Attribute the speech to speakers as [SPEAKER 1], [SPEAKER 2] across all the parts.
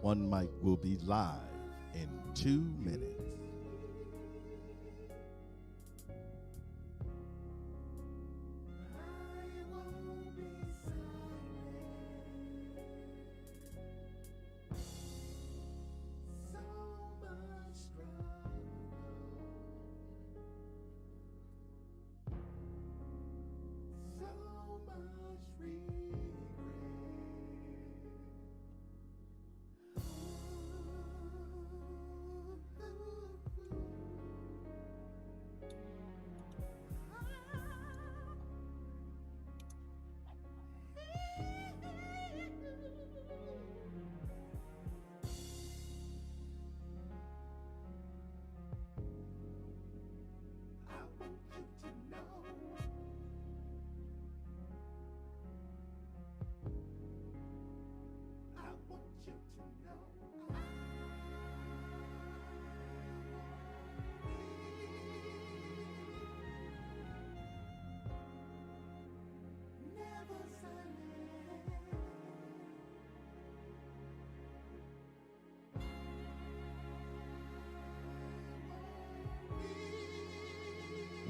[SPEAKER 1] One Mic will be live in 2 minutes.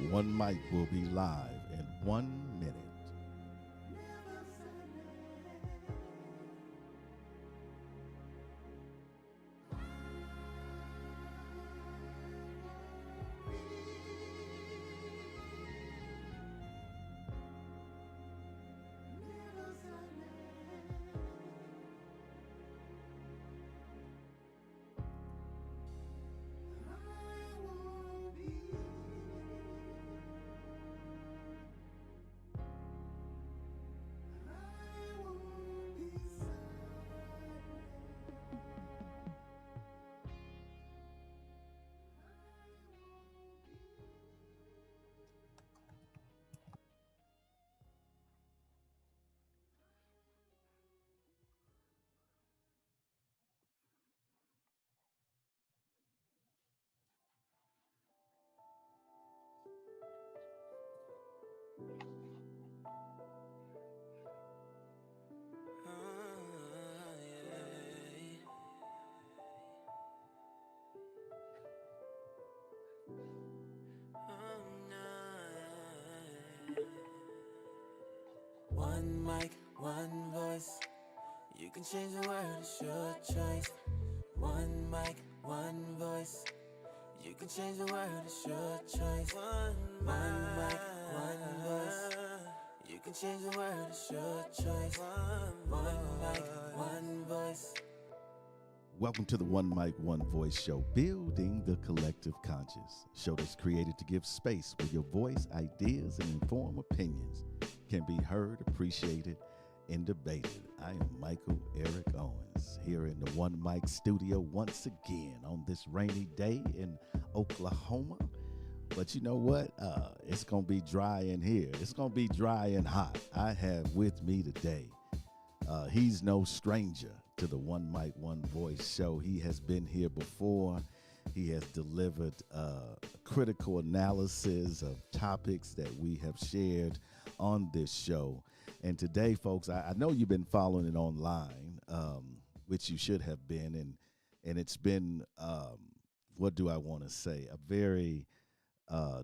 [SPEAKER 1] One Mic will be live in 1 minute.
[SPEAKER 2] One mic, one voice. You can change the world, it's your choice. One mic, one voice. You can change the world, it's your choice. One mic, one voice. You can change the world, it's your choice. One mic, one voice.
[SPEAKER 1] Welcome to the One Mic, One Voice show, building the collective conscious. A show that's created to give space where your voice, ideas, and informed opinions can be heard, appreciated, and debated. I am Michael Eric Owens here in the One Mic studio once again on this rainy day in Oklahoma. But you know what? It's going to be dry in here. It's going to be dry and hot. I have with me today, he's no stranger to the One Mic, One Voice show. He has been here before. He has delivered critical analysis of topics that we have shared on this show. And today, folks, I know you've been following it online, which you should have been. And it's been, what do I want to say, a very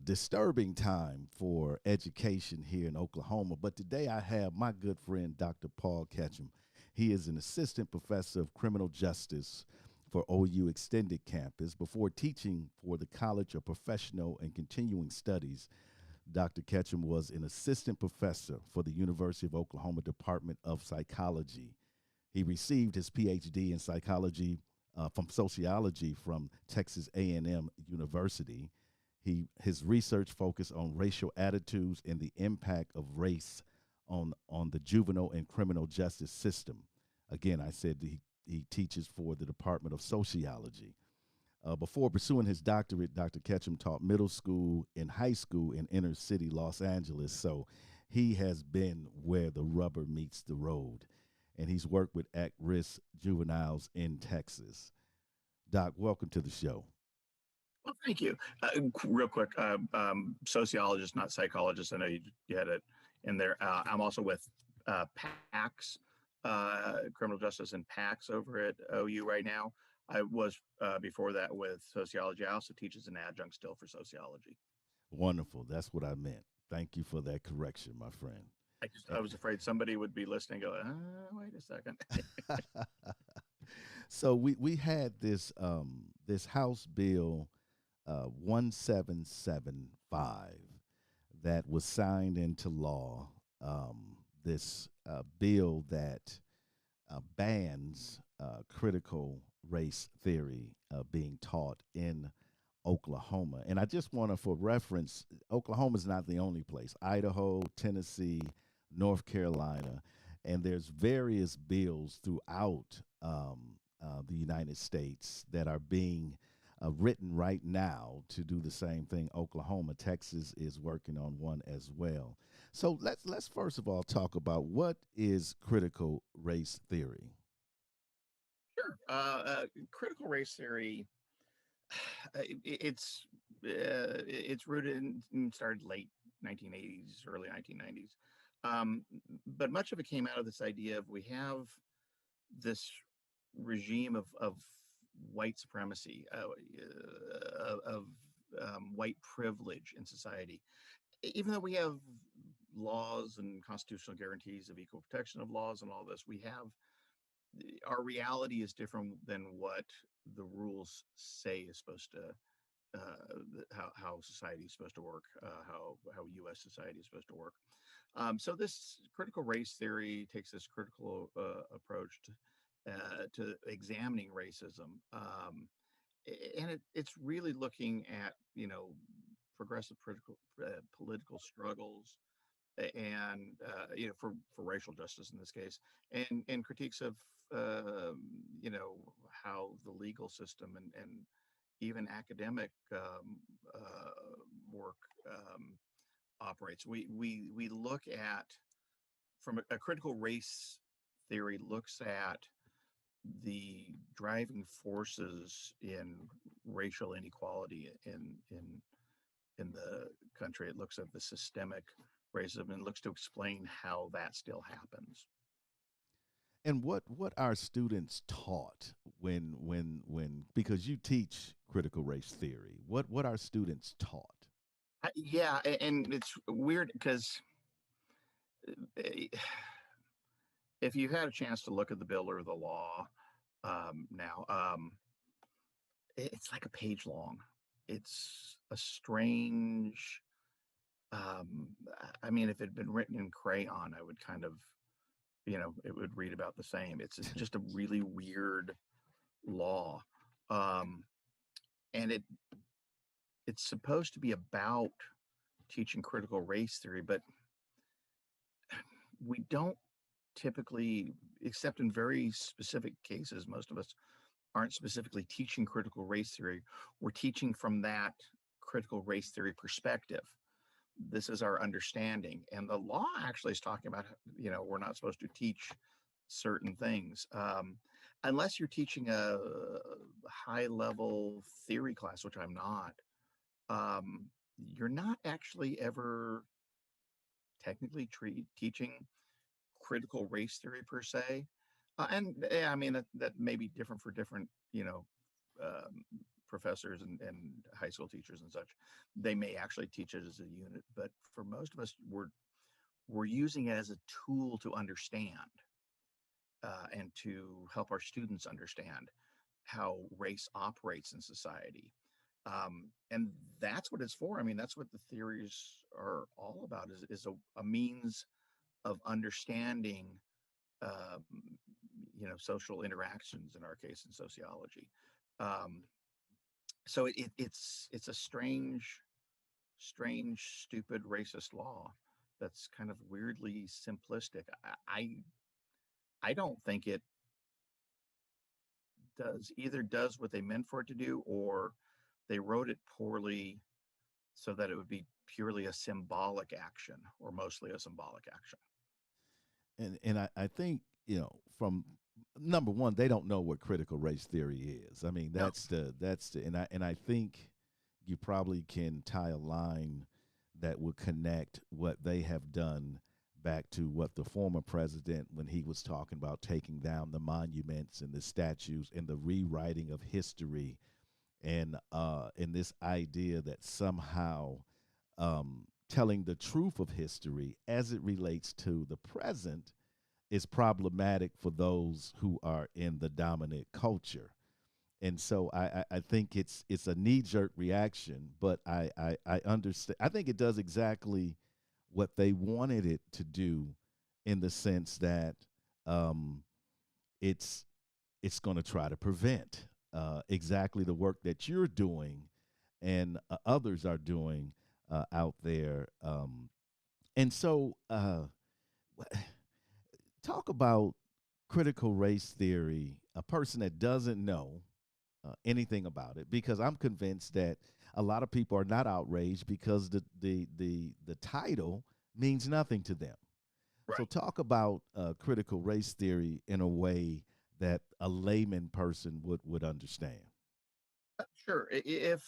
[SPEAKER 1] disturbing time for education here in Oklahoma. But today I have my good friend, Dr. Paul Ketchum. He is an assistant professor of criminal justice for OU Extended Campus. Before teaching for the College of Professional and Continuing Studies, Dr. Ketchum was an assistant professor for the University of Oklahoma Department of Psychology. He received his PhD in psychology from sociology from Texas A&M University. His research focused on racial attitudes and the impact of race on the juvenile and criminal justice system. Again, I said he teaches for the Department of Sociology. Before pursuing his doctorate, Dr. Ketchum taught middle school and high school in inner city Los Angeles. So he has been where the rubber meets the road. And he's worked with at-risk juveniles in Texas. Doc, welcome to the show.
[SPEAKER 3] Well, thank you. Real quick, sociologist, not psychologist. I know you had it in there. I'm also with PAX, criminal justice and PACS over at OU right now. I was before that with sociology. I also teach as an adjunct still for sociology.
[SPEAKER 1] Wonderful. That's what I meant. Thank you for that correction, my friend.
[SPEAKER 3] I was afraid somebody would be listening. And go, wait a second.
[SPEAKER 1] So we had this House Bill 1775 that was signed into law. This bill that bans critical race theory being taught in Oklahoma. And I just want to, for reference, Oklahoma is not the only place. Idaho, Tennessee, North Carolina, and there's various bills throughout the United States that are being written right now to do the same thing. Oklahoma, Texas is working on one as well. So let's first of all talk about what is critical race theory.
[SPEAKER 3] Sure. Critical race theory. It's it's rooted in started late 1980s, early 1990s. Um, but much of it came out of this idea of we have this regime of white supremacy, of white privilege in society. Even though we have laws and constitutional guarantees of equal protection of laws and all this, we have our reality is different than what the rules say is supposed to how society is supposed to work, how U.S. society is supposed to work. So this critical race theory takes this critical approach to examining racism, and it's really looking at progressive political struggles and for racial justice in this case, and critiques of how the legal system and even academic work operates. We look at from a critical race theory looks at the driving forces in racial inequality in the country. It looks at the systemic racism and looks to explain how that still happens.
[SPEAKER 1] And what are students taught when because you teach critical race theory? What are students taught?
[SPEAKER 3] Yeah, and it's weird because if you had a chance to look at the bill or the law now, it's like a page long. It's a strange. I mean, if it had been written in crayon, I would kind of, it would read about the same. It's just a really weird law, um, and it's supposed to be about teaching critical race theory, but we don't typically, except in very specific cases, most of us aren't specifically teaching critical race theory. We're teaching from that critical race theory perspective. This is our understanding. And the law actually is talking about, we're not supposed to teach certain things. Unless you're teaching a high level theory class, which I'm not, um, you're not actually ever technically teaching critical race theory per se. And I mean, that may be different for different, um, professors and high school teachers and such. They may actually teach it as a unit, but for most of us, we're using it as a tool to understand and to help our students understand how race operates in society. And that's what it's for. I mean, that's what the theories are all about is a means of understanding um, social interactions in our case in sociology. Um, so it's a strange, stupid, racist law that's kind of weirdly simplistic. I don't think it does what they meant for it to do, or they wrote it poorly so that it would be purely a symbolic action, or mostly a symbolic action.
[SPEAKER 1] And I think from number one, they don't know what critical race theory is. I mean,
[SPEAKER 3] No,
[SPEAKER 1] that's the and I think you probably can tie a line that would connect what they have done back to what the former president, when he was talking about taking down the monuments and the statues and the rewriting of history, and this idea that somehow telling the truth of history as it relates to the present is problematic for those who are in the dominant culture. And so I think it's a knee jerk reaction, but I understand. I think it does exactly what they wanted it to do, in the sense that um, it's it's going to try to prevent exactly the work that you're doing and others are doing out there. And so, talk about critical race theory, a person that doesn't know anything about it, because I'm convinced that a lot of people are not outraged because the title means nothing to them. So
[SPEAKER 3] Right.
[SPEAKER 1] talk about critical race theory in a way that a layman person would understand.
[SPEAKER 3] Sure. If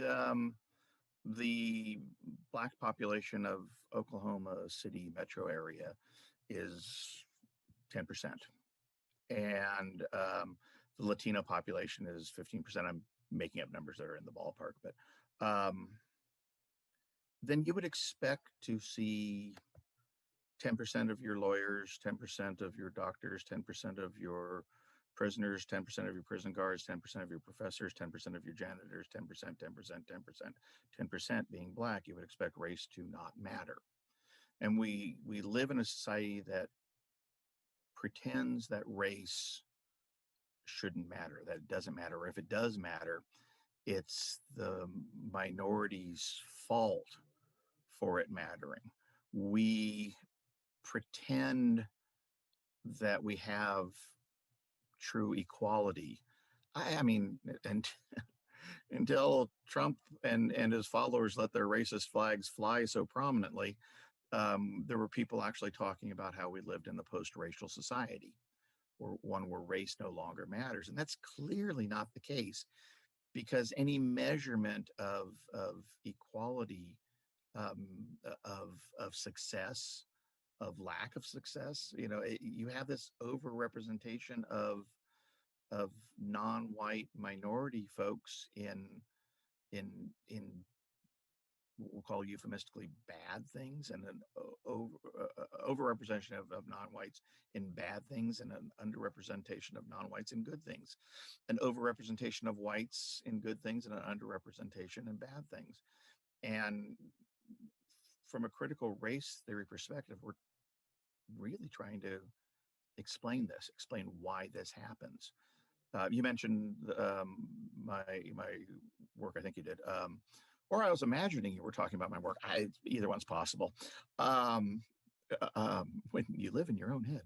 [SPEAKER 3] um, the black population of Oklahoma City metro area is 10%, and the Latino population is 15%. I'm making up numbers that are in the ballpark, but um, then you would expect to see 10% of your lawyers, 10% of your doctors, 10% of your prisoners, 10% of your prison guards, 10% of your professors, 10% of your janitors, 10%, 10%, 10%, 10% being black. You would expect race to not matter. And we live in a society that pretends that race shouldn't matter, that it doesn't matter, or if it does matter, it's the minority's fault for it mattering. We pretend that we have true equality. I mean, and until Trump and his followers let their racist flags fly so prominently, there were people actually talking about how we lived in the post-racial society, or one where race no longer matters, and that's clearly not the case, because any measurement of equality, um, of success, of lack of success, you have this overrepresentation of non-white minority folks in what we'll call euphemistically bad things, and an overrepresentation of non-whites in bad things, and an underrepresentation of non-whites in good things, an overrepresentation of whites in good things, and an underrepresentation in bad things. And from a critical race theory perspective, we're really trying to explain why this happens. You mentioned my work. I think you did, or I was imagining you were talking about my work. Either one's possible. Um, when you live in your own head.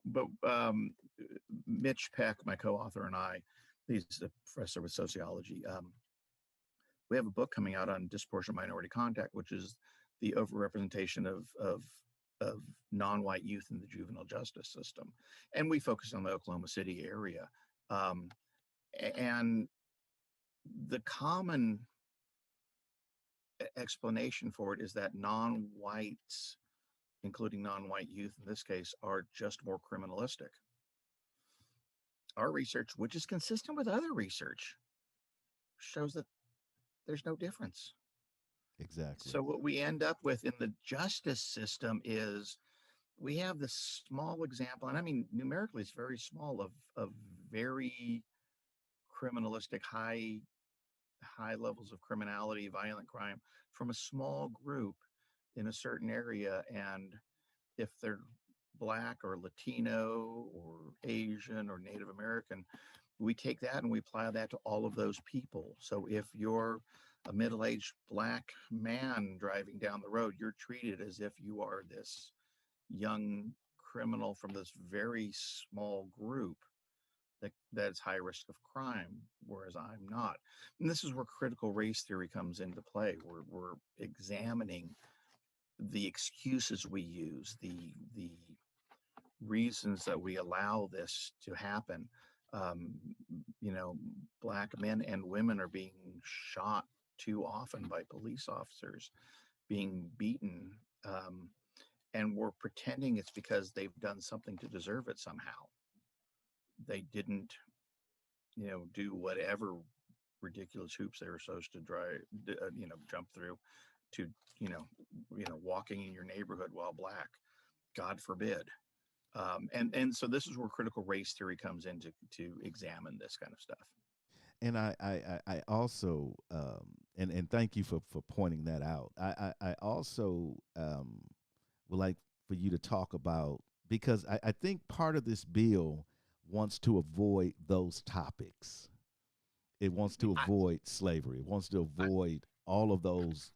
[SPEAKER 3] But Mitch Peck, my co-author, and I, he's a professor with sociology. We have a book coming out on disproportionate minority contact, which is the overrepresentation of non-white youth in the juvenile justice system, and we focus on the Oklahoma City area. Um, and the common explanation for it is that non-whites, including non-white youth in this case, are just more criminalistic. Our research, which is consistent with other research, shows that there's no difference.
[SPEAKER 1] Exactly.
[SPEAKER 3] So what we end up with in the justice system is we have this small example, and I mean numerically it's very small, of very criminalistic, high levels of criminality, violent crime from a small group in a certain area. And if they're black or Latino or Asian or Native American, we take that and we apply that to all of those people. So if you're a middle-aged black man driving down the road, you're treated as if you are this young criminal from this very small group that's high risk of crime, whereas I'm not. And this is where critical race theory comes into play. We're examining the excuses we use, the reasons that we allow this to happen. Um, Black men and women are being shot too often by police officers, being beaten um, and we're pretending it's because they've done something to deserve it somehow. They didn't, do whatever ridiculous hoops they were supposed to jump through to, you know, walking in your neighborhood while black. God forbid. And so this is where critical race theory comes in to examine this kind of stuff.
[SPEAKER 1] And I also and thank you for pointing that out. I also would like for you to talk about, because I think part of this bill wants to avoid those topics. It wants to
[SPEAKER 3] I,
[SPEAKER 1] avoid slavery. It wants to
[SPEAKER 3] I,
[SPEAKER 1] avoid all of those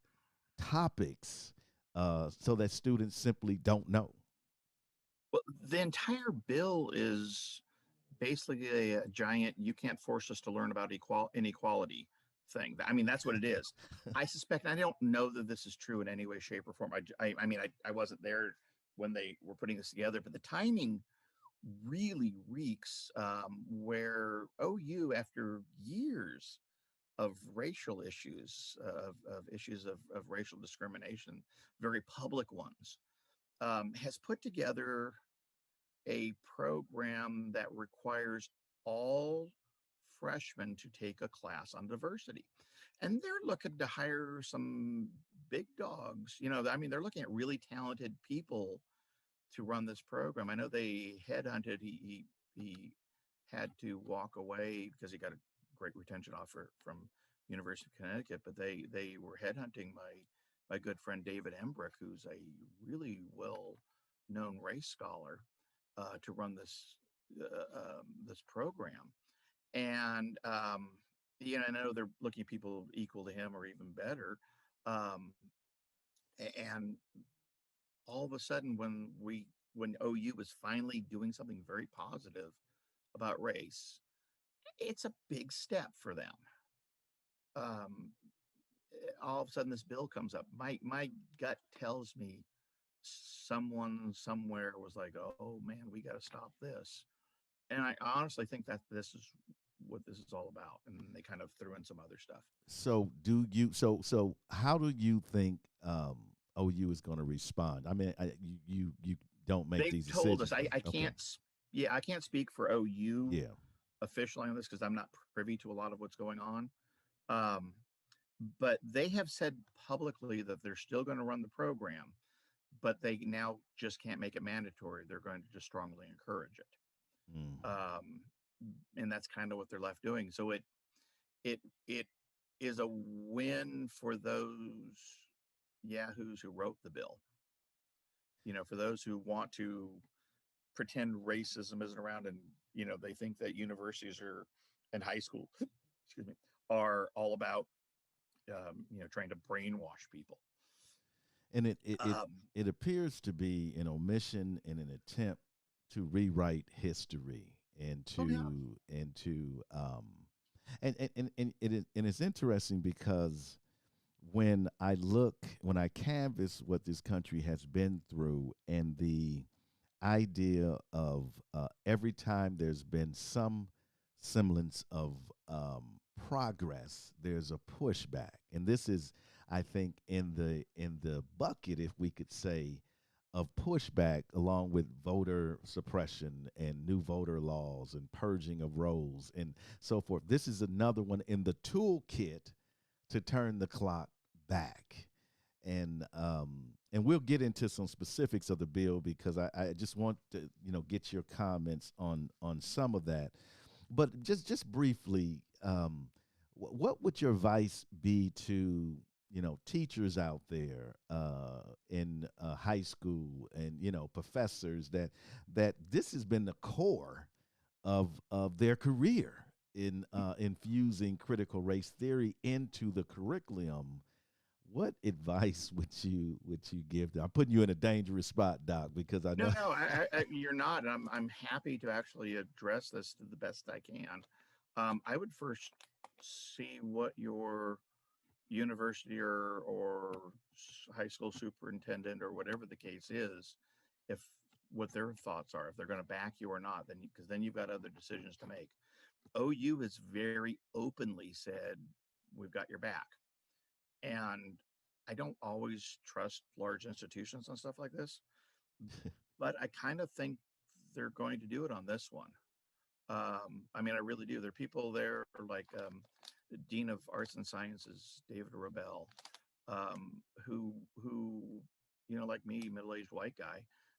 [SPEAKER 1] topics, so that students simply don't know.
[SPEAKER 3] well, the entire bill is basically a giant "you can't force us to learn about inequality" thing. I mean, that's what it is. I suspect, I don't know that this is true in any way, shape, or form. I mean, I wasn't there when they were putting this together, but the timing really reeks, where OU, after years of racial issues, of issues of racial discrimination, very public ones, has put together a program that requires all freshmen to take a class on diversity. And they're looking to hire some big dogs. I mean, they're looking at really talented people to run this program. I know they headhunted. He had to walk away because he got a great retention offer from University of Connecticut. But they were headhunting my good friend David Embrick, who's a really well known race scholar, to run this program. And I know they're looking at people equal to him or even better. Um, and all of a sudden, when OU was finally doing something very positive about race, it's a big step for them. Um, all of a sudden, this bill comes up. My gut tells me someone somewhere was like, "Oh man, we got to stop this." And I honestly think that this is what this is all about. And they kind of threw in some other stuff.
[SPEAKER 1] So do you? So how do you think OU is going to respond? I mean, you don't make
[SPEAKER 3] They've
[SPEAKER 1] these
[SPEAKER 3] told us,
[SPEAKER 1] decisions,
[SPEAKER 3] I
[SPEAKER 1] but okay,
[SPEAKER 3] can't, yeah, I can't speak for OU
[SPEAKER 1] yeah.
[SPEAKER 3] officially on this because I'm not privy to a lot of what's going on. Um, but they have said publicly that they're still going to run the program, but they now just can't make it mandatory. They're going to just strongly encourage
[SPEAKER 1] Mm.
[SPEAKER 3] it. And that's kind of what they're left doing. So it is a win for those yahoos who wrote the bill. For those who want to pretend racism isn't around, and they think that universities are and high school, excuse me, are all about trying to brainwash people.
[SPEAKER 1] And it
[SPEAKER 3] Um,
[SPEAKER 1] it appears to be an omission and an attempt to rewrite history and
[SPEAKER 3] oh yeah,
[SPEAKER 1] and it's interesting because when I canvass what this country has been through, and the idea of every time there's been some semblance of progress, there's a pushback, and this is, I think, in the bucket, if we could say, of pushback, along with voter suppression and new voter laws and purging of rolls and so forth. This is another one in the toolkit to turn the clock back. And we'll get into some specifics of the bill, because I just want to get your comments on some of that. But just briefly, what would your advice be to teachers out there in high school, and professors, that this has been the core of their career in infusing critical race theory into the curriculum? What advice would you give them? I'm putting you in a dangerous spot, Doc, because I
[SPEAKER 3] no,
[SPEAKER 1] know.
[SPEAKER 3] no, you're not. And I'm happy to actually address this to the best I can. I would first see what your university or high school superintendent or whatever the case is, if what their thoughts are, if they're going to back you or not, then because then you've got other decisions to make. OU has very openly said we've got your back, and I don't always trust large institutions on stuff like this, but I kind of think they're going to do it on this one. I mean, I really do. There are people there like the Dean of Arts and Sciences, David Robel, who like me, middle-aged white guy,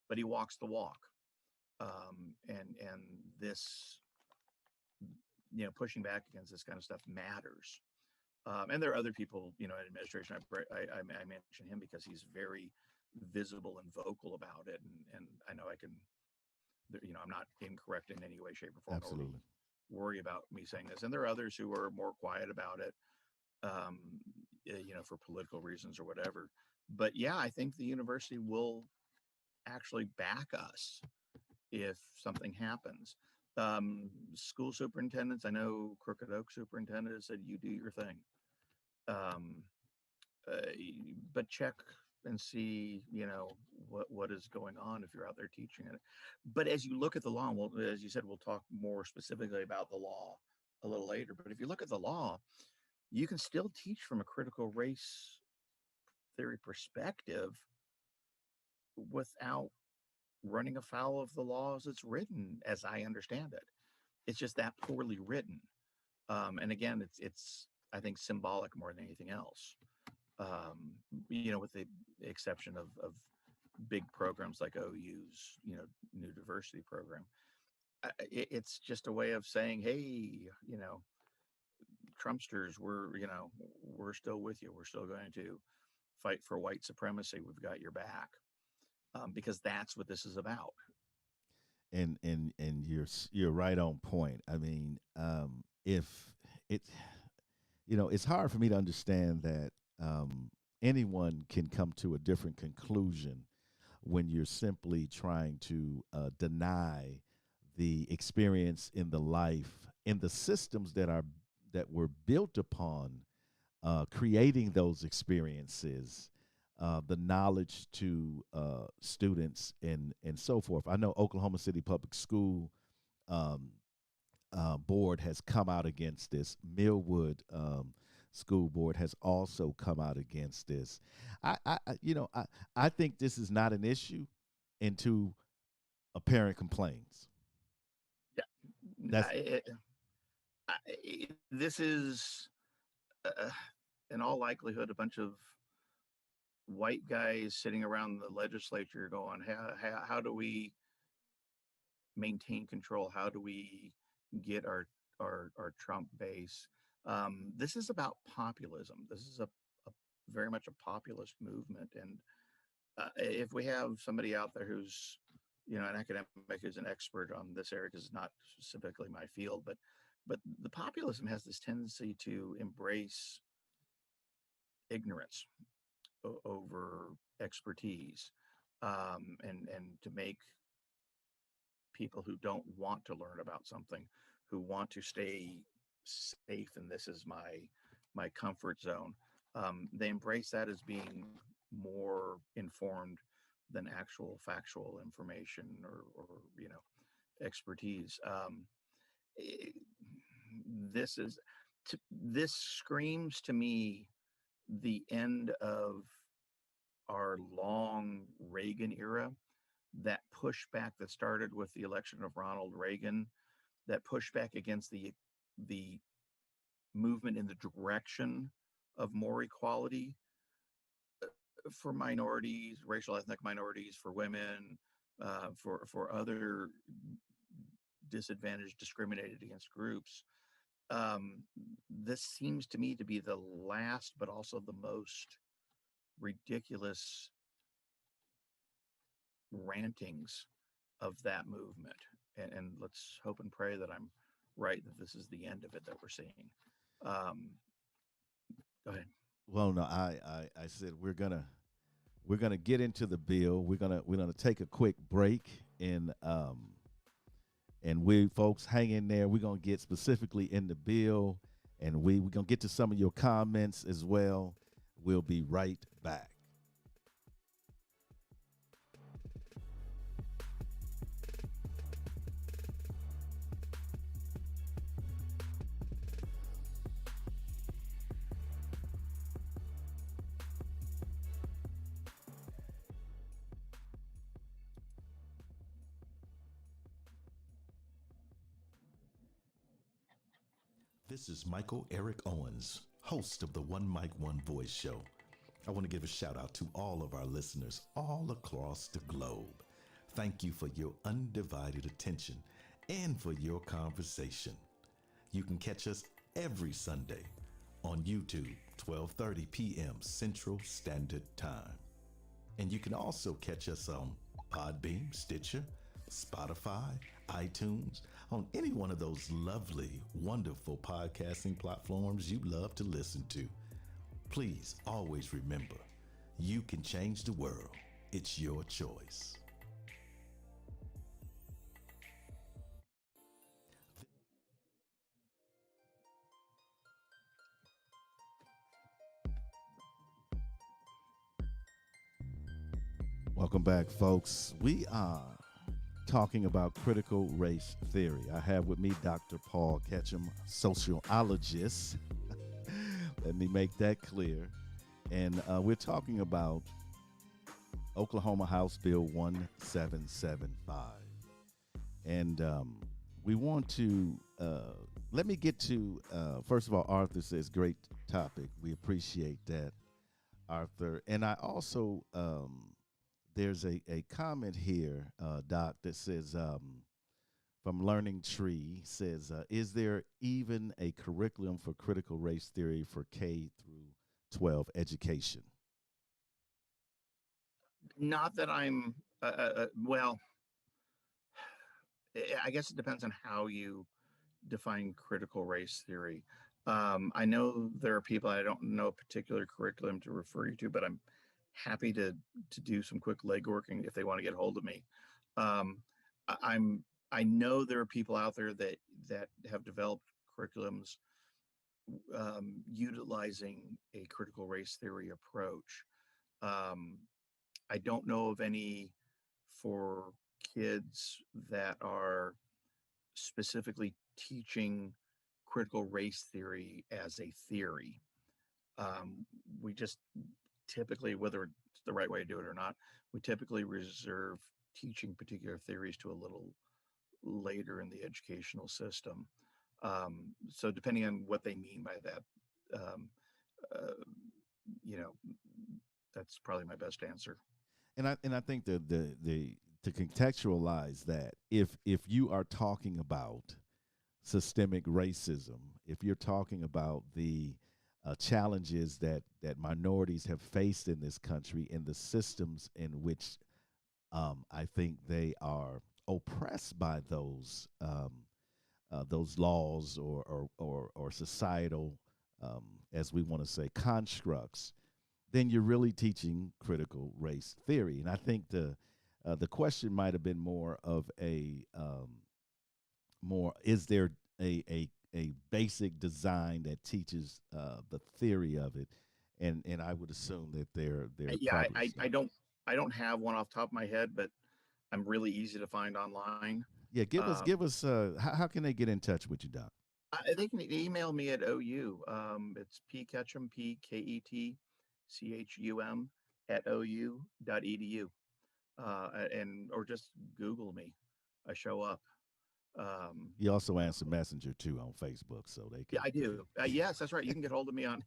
[SPEAKER 3] but he walks the walk. And this, pushing back against this kind of stuff matters. And there are other people, in administration. I mention him because he's very visible and vocal about it, and I know I can, I'm not incorrect in any way, shape, or form. Or
[SPEAKER 1] Absolutely.
[SPEAKER 3] worry about me saying this. And there are others who are more quiet about it, um, for political reasons or whatever. But yeah, I think the university will actually back us if something happens. School superintendents, I know Crooked Oak superintendent said, you do your thing. Um, uh, but check and see, what is going on if you're out there teaching it. But as you look at the law, well, as you said, we'll talk more specifically about the law a little later. But if you look at the law, you can still teach from a critical race theory perspective without running afoul of the law as it's written, as I understand it. It's just that poorly written. And again, it's I think symbolic more than anything else. With the exception of big programs like OU's, new diversity program. It's just a way of saying, hey, Trumpsters, we're still with you. We're still going to fight for white supremacy. We've got your back, because that's what this is about.
[SPEAKER 1] And you're right on point. I mean, if it, it's hard for me to understand that anyone can come to a different conclusion when you're simply trying to deny the experience in the life in the systems that were built upon creating those experiences, the knowledge to students and so forth. I know Oklahoma City Public School um, board has come out against this. Millwood School Board has also come out against this. I think this is not an issue until a parent complains.
[SPEAKER 3] Yeah,
[SPEAKER 1] That's
[SPEAKER 3] this is, uh, in all likelihood, a bunch of white guys sitting around the legislature going, how do we maintain control? How do we get our Trump base? This is about populism. This is a very much a populist movement. And if we have somebody out there who's, an academic who's an expert on this area, because it's not specifically my field, but the populism has this tendency to embrace ignorance over expertise, and to make people who don't want to learn about something, who want to stay safe, and this is my comfort zone. They embrace that as being more informed than actual factual information or expertise. Eh, this is this screams to me the end of our long Reagan era, that pushback that started with the election of Ronald Reagan, that pushback against the movement in the direction of more equality for minorities, racial ethnic minorities, for women, for other disadvantaged, discriminated against groups. Um, this seems to me to be the last, but also the most ridiculous rantings of that movement. And let's hope and pray that I'm right, that this is the end of it that we're seeing. Um, Go ahead.
[SPEAKER 1] well, no, I said we're gonna get into the bill. We're gonna take a quick break and we folks hang in there. We're gonna get specifically in the bill, and we're gonna get to some of your comments as well. We'll be right back. This is Michael Eric Owens, host of the One Mic, One Voice show. I want to give a shout out to all of our listeners all across the globe. Thank you for your undivided attention and for your conversation. You can catch us every Sunday on YouTube, 12:30 p.m. Central Standard Time. And you can also catch us on Podbeam, Stitcher, Spotify, iTunes, on any one of those lovely, wonderful podcasting platforms you love to listen to. Please always remember, you can change the world. It's your choice. Welcome back, folks. We are talking about critical race theory. I have with me Dr. Paul Ketchum, sociologist. Let me make that clear. And we're talking about Oklahoma House Bill 1775. And we want to, let me get to, first of all, Arthur says, great topic. We appreciate that, Arthur. And I also, there's a comment here, Doc, that says, from Learning Tree, says, is there even a curriculum for critical race theory for K through 12 education?
[SPEAKER 3] Not that I'm, well, I guess it depends on how you define critical race theory. I know there are people, I don't know a particular curriculum to refer you to, but I'm happy to do some quick legworking if they want to get a hold of me. Um, I know there are people out there that have developed curriculums utilizing a critical race theory approach. Um, I don't know of any for kids that are specifically teaching critical race theory as a theory. We just typically, whether it's the right way to do it or not, we typically reserve teaching particular theories to a little later in the educational system. So depending on what they mean by that, um, uh, you know, that's probably my best answer.
[SPEAKER 1] And I think the to contextualize that, if you are talking about systemic racism, if you're talking about the challenges that minorities have faced in this country and the systems in which I think they are oppressed by those laws or societal, as we want to say, constructs, then you're really teaching critical race theory. And I think the question might have been more of a more is there a basic design that teaches the theory of it, and I would assume that there
[SPEAKER 3] Yeah,
[SPEAKER 1] probably so.
[SPEAKER 3] I don't have one off the top of my head, but I'm really easy to find online.
[SPEAKER 1] Yeah,
[SPEAKER 3] Um,
[SPEAKER 1] give us how can they get in touch with you, Doc?
[SPEAKER 3] they can email me at OU. It's P Ketchum, PKETCHUM at OU.edu. And or just Google me. I show up. Um,
[SPEAKER 1] You also answer Messenger too on Facebook, so
[SPEAKER 3] yeah, I do. Yes, that's right. You can get hold of me on.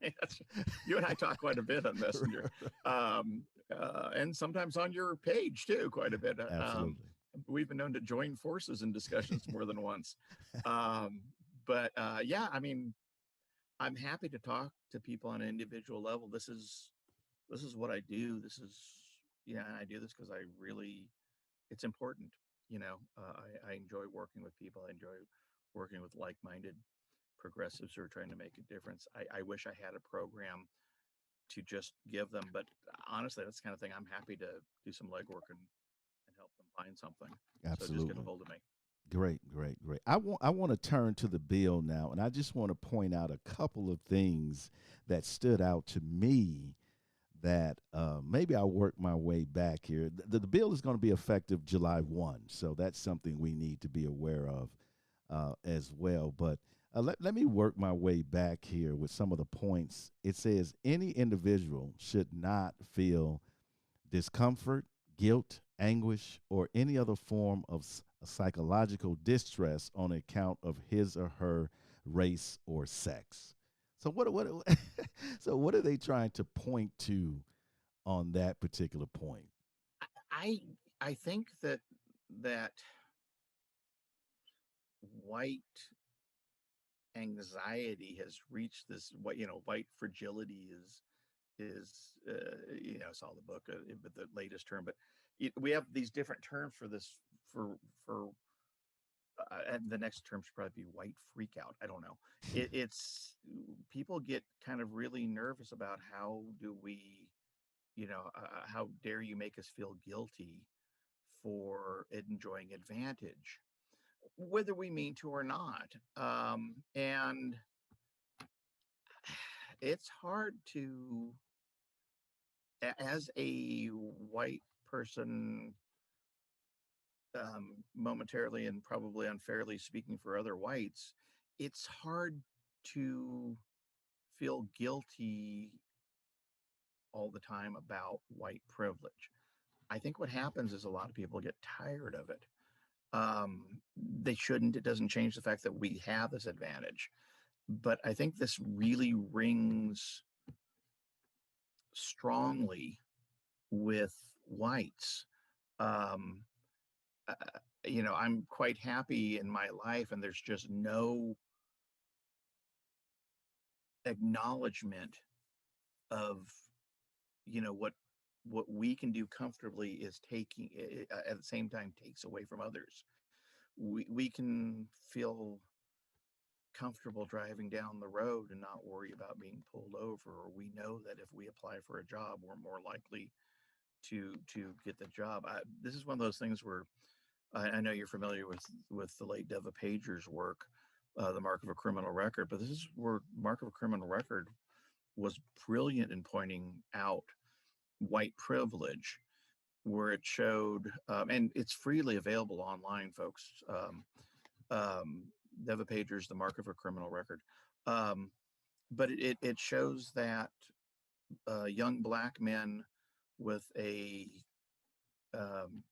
[SPEAKER 3] You and I talk quite a bit on Messenger, and sometimes on your page too, quite a bit.
[SPEAKER 1] Absolutely.
[SPEAKER 3] We've been known to join forces in discussions more than once. Um, but yeah, I mean, I'm happy to talk to people on an individual level. This is what I do. This is yeah, I do this because I really it's important. I enjoy working with people. I enjoy working with like-minded progressives who are trying to make a difference. I wish I had a program to just give them, but honestly, that's the kind of thing I'm happy to do some legwork and help them find something. So just get a
[SPEAKER 1] Absolutely.
[SPEAKER 3] hold of me.
[SPEAKER 1] Great, great, great. I want to turn to the bill now, and I just want to point out a couple of things that stood out to me that maybe I'll work my way back here. The bill is going to be effective July 1, so that's something we need to be aware of as well. But let me work my way back here with some of the points. It says any individual should not feel discomfort, guilt, anguish, or any other form of psychological distress on account of his or her race, or sex. So what so what are they trying to point to on that particular point?
[SPEAKER 3] I I think that white anxiety has reached this, what, white fragility is saw the book, but the latest term, but we have these different terms for this, for and the next term should probably be white freak out. I don't know. It's people get kind of really nervous about how do we, how dare you make us feel guilty for enjoying advantage, whether we mean to or not. And it's hard to, as a white person, momentarily and probably unfairly speaking for other whites, it's hard to feel guilty all the time about white privilege. I think what happens is a lot of people get tired of it. Um, they shouldn't. It doesn't change the fact that we have this advantage. But I think this really rings strongly with whites. Um, uh, I'm quite happy in my life, and there's just no acknowledgement of, what we can do comfortably is taking, at the same time, takes away from others. We can feel comfortable driving down the road and not worry about being pulled over, or we know that if we apply for a job, we're more likely to get the job. This is one of those things where I know you're familiar with the late Deva Pager's work, The Mark of a Criminal Record, but this is where Mark of a Criminal Record was brilliant in pointing out white privilege, where it showed, and it's freely available online, folks. Um, Deva Pager's The Mark of a Criminal Record. Um, but it shows that young black men with um,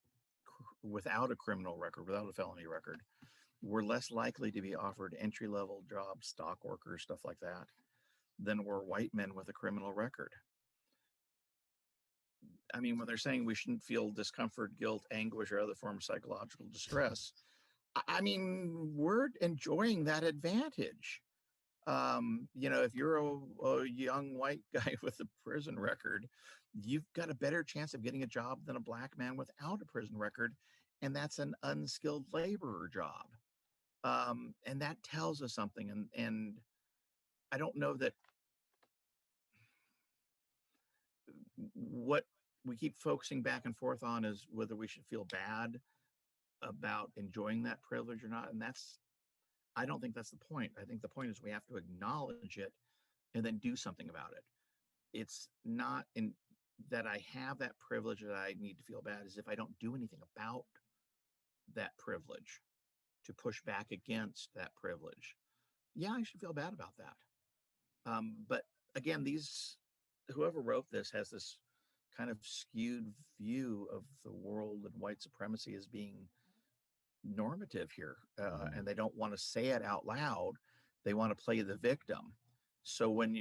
[SPEAKER 3] without a criminal record, without a felony record, were less likely to be offered entry level jobs, stock workers, stuff like that, than were white men with a criminal record. I mean, when they're saying we shouldn't feel discomfort, guilt, anguish, or other form of psychological distress, I mean, we're enjoying that advantage. If you're a young white guy with a prison record, you've got a better chance of getting a job than a black man without a prison record, and that's an unskilled laborer job. And that tells us something. And I don't know that what we keep focusing back and forth on is whether we should feel bad about enjoying that privilege or not. And I don't think that's the point. I think the point is we have to acknowledge it and then do something about it. It's not in that I have that privilege that I need to feel bad, as if I don't do anything about that privilege to push back against that privilege. Yeah, I should feel bad about that. But again, whoever wrote this has this kind of skewed view of the world and white supremacy as being normative here,
[SPEAKER 1] Mm-hmm.
[SPEAKER 3] and they don't want to say it out loud. They want to play the victim. So when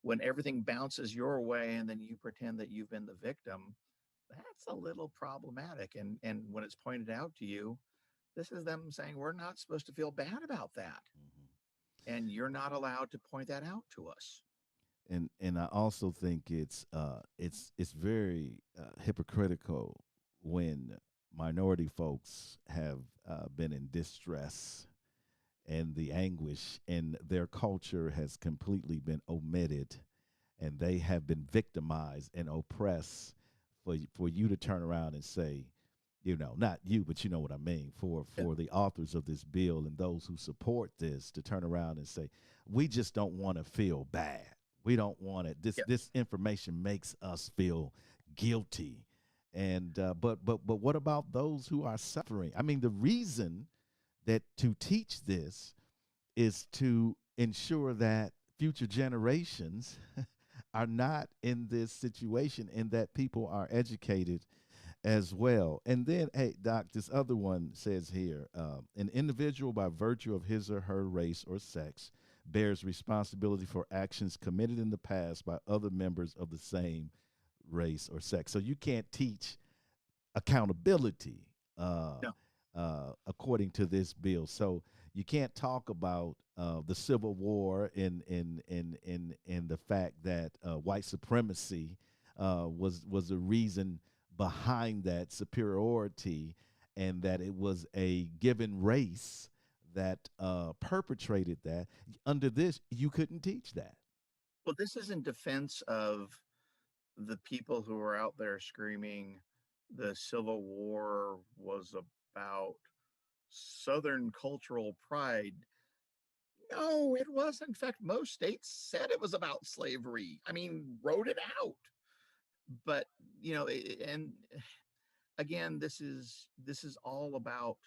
[SPEAKER 3] when everything bounces your way and then you pretend that you've been the victim, that's a little problematic. And when it's pointed out to you, this is them saying we're not supposed to feel bad about that,
[SPEAKER 1] Mm-hmm.
[SPEAKER 3] and you're not allowed to point that out to us.
[SPEAKER 1] And I also think it's very hypocritical when minority folks have been in distress, and the anguish in their culture has completely been omitted, and they have been victimized and oppressed, for you to turn around and say, not you, but you know what I mean,
[SPEAKER 3] Yeah,
[SPEAKER 1] for the authors of this bill and those who support this to turn around and say, we just don't want to feel bad. We don't want it. This
[SPEAKER 3] yeah,
[SPEAKER 1] this information makes us feel guilty. And but what about those who are suffering? I mean, the reason that to teach this is to ensure that future generations are not in this situation, and that people are educated as well. And then, hey, Doc, this other one says here an individual, by virtue of his or her race or sex, bears responsibility for actions committed in the past by other members of the same race or sex. So you can't teach accountability
[SPEAKER 3] No.
[SPEAKER 1] according to this bill. So you can't talk about the Civil War in the fact that white supremacy was the reason behind that superiority, and that it was a given race that perpetrated that. Under this, you couldn't teach that.
[SPEAKER 3] Well, this is in defense of the people who are out there screaming the Civil War was about Southern cultural pride. No, it wasn't. In fact, most states said it was about slavery. I mean, wrote it out. But and again, this is all about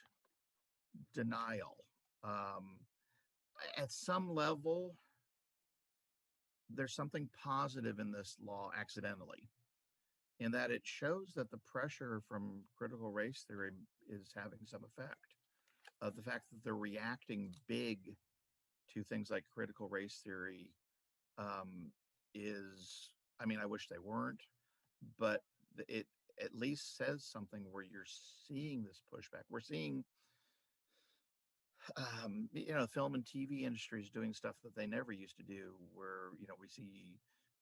[SPEAKER 3] denial. Um, at some level, there's something positive in this law accidentally, in that it shows that the pressure from critical race theory is having some effect. The fact that they're reacting big to things like critical race theory um, is, I mean, I wish they weren't, but it at least says something where you're seeing this pushback. We're seeing, film and TV industries doing stuff that they never used to do, where, we see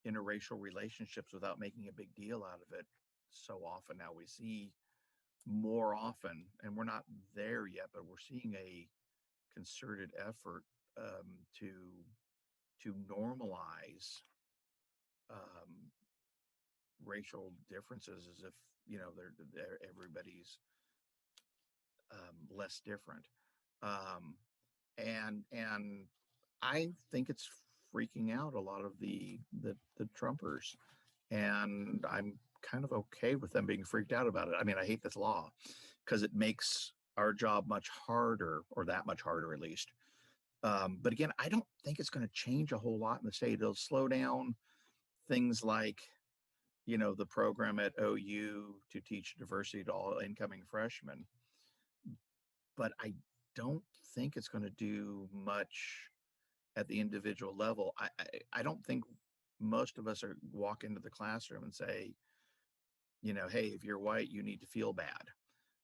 [SPEAKER 3] interracial relationships without making a big deal out of it. So often now we see more often, and we're not there yet, but we're seeing a concerted effort to normalize um, racial differences as if they're everybody's less different. Um, and I think it's freaking out a lot of the Trumpers, and I'm kind of okay with them being freaked out about it. I mean, I hate this law because it makes our job much harder, or that much harder at least. But again, I don't think it's going to change a whole lot in the state. It'll slow down things like, the program at OU to teach diversity to all incoming freshmen. But I don't think it's going to do much at the individual level. I don't think most of us are walk into the classroom and say, hey, if you're white, you need to feel bad.